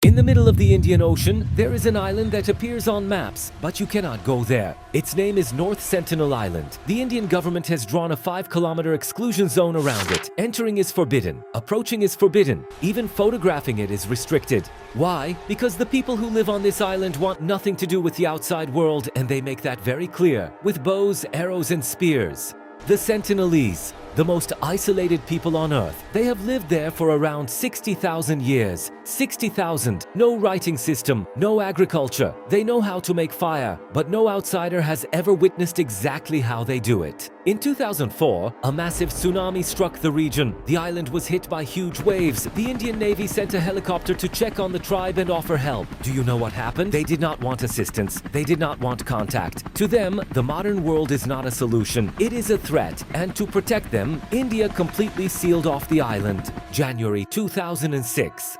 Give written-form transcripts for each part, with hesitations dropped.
In the middle of the Indian Ocean, there is an island that appears on maps, but you cannot go there. Its name is North Sentinel Island. The Indian government has drawn a 5-kilometer exclusion zone around it. Entering is forbidden. Approaching is forbidden. Even photographing it is restricted. Why? Because the people who live on this island want nothing to do with the outside world, and they make that very clear, with bows, arrows, and spears. The Sentinelese, the most isolated people on Earth. They have lived there for around 60,000 years. 60,000. No writing system, no agriculture. They know how to make fire, but no outsider has ever witnessed exactly how they do it. In 2004, a massive tsunami struck the region. The island was hit by huge waves. The Indian Navy sent a helicopter to check on the tribe and offer help. Do you know what happened? They did not want assistance. They did not want contact. To them, the modern world is not a solution. It is a threat, and to protect them, India completely sealed off the island. January 2006.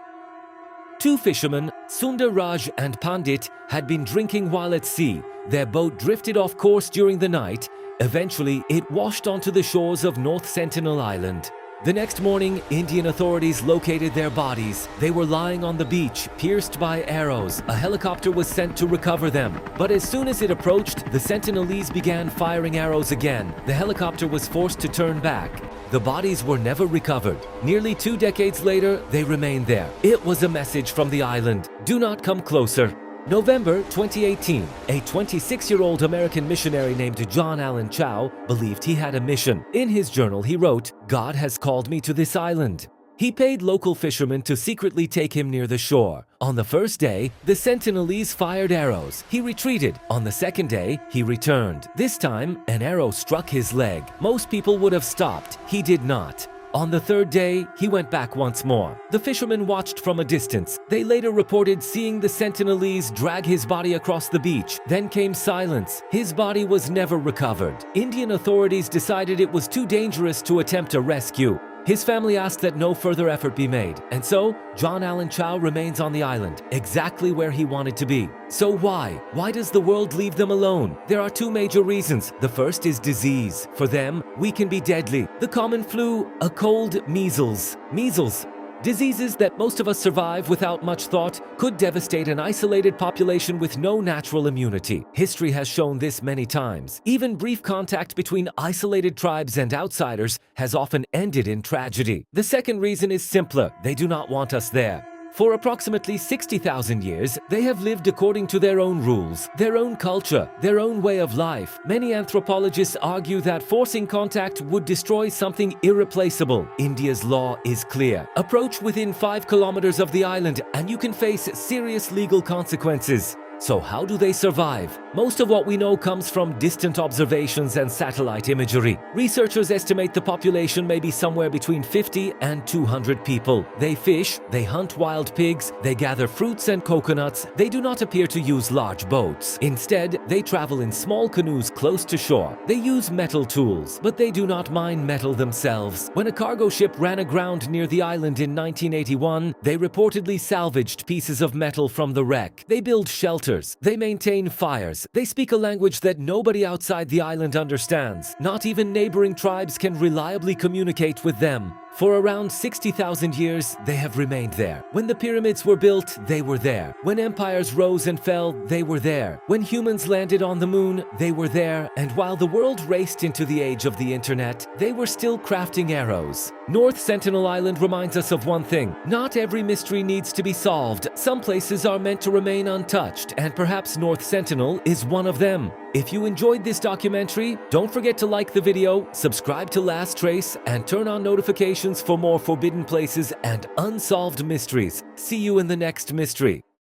Two fishermen, Sundar Raj and Pandit, had been drinking while at sea. Their boat drifted off course during the night. Eventually, it washed onto the shores of North Sentinel Island. The next morning, Indian authorities located their bodies. They were lying on the beach, pierced by arrows. A helicopter was sent to recover them. But as soon as it approached, the Sentinelese began firing arrows again. The helicopter was forced to turn back. The bodies were never recovered. Nearly 2 decades later, they remained there. It was a message from the island. Do not come closer. November 2018, a 26-year-old American missionary named John Allen Chau believed he had a mission. In his journal, he wrote, "God has called me to this island." He paid local fishermen to secretly take him near the shore. On the first day, the Sentinelese fired arrows. He retreated. On the second day, he returned. This time, an arrow struck his leg. Most people would have stopped. He did not. On the third day, he went back once more. The fishermen watched from a distance. They later reported seeing the Sentinelese drag his body across the beach. Then came silence. His body was never recovered. Indian authorities decided it was too dangerous to attempt a rescue. His family asked that no further effort be made, and so John Allen Chau remains on the island, exactly where he wanted to be. So why? Why does the world leave them alone? There are 2 major reasons. The first is disease. For them, we can be deadly. The common flu, a cold, measles. Measles. Diseases that most of us survive without much thought could devastate an isolated population with no natural immunity. History has shown this many times. Even brief contact between isolated tribes and outsiders has often ended in tragedy. The second reason is simpler. They do not want us there. For approximately 60,000 years, they have lived according to their own rules, their own culture, their own way of life. Many anthropologists argue that forcing contact would destroy something irreplaceable. India's law is clear. Approach within 5 kilometers of the island and you can face serious legal consequences. So how do they survive? Most of what we know comes from distant observations and satellite imagery. Researchers estimate the population may be somewhere between 50 and 200 people. They fish, they hunt wild pigs, they gather fruits and coconuts. They do not appear to use large boats. Instead, they travel in small canoes close to shore. They use metal tools, but they do not mine metal themselves. When a cargo ship ran aground near the island in 1981, they reportedly salvaged pieces of metal from the wreck. They build shelters. They maintain fires. They speak a language that nobody outside the island understands. Not even neighboring tribes can reliably communicate with them. For around 60,000 years, they have remained there. When the pyramids were built, they were there. When empires rose and fell, they were there. When humans landed on the moon, they were there. And while the world raced into the age of the internet, they were still crafting arrows. North Sentinel Island reminds us of one thing. Not every mystery needs to be solved. Some places are meant to remain untouched, and perhaps North Sentinel is one of them. If you enjoyed this documentary, don't forget to like the video, subscribe to Last Trace, and turn on notifications for more forbidden places and unsolved mysteries. See you in the next mystery.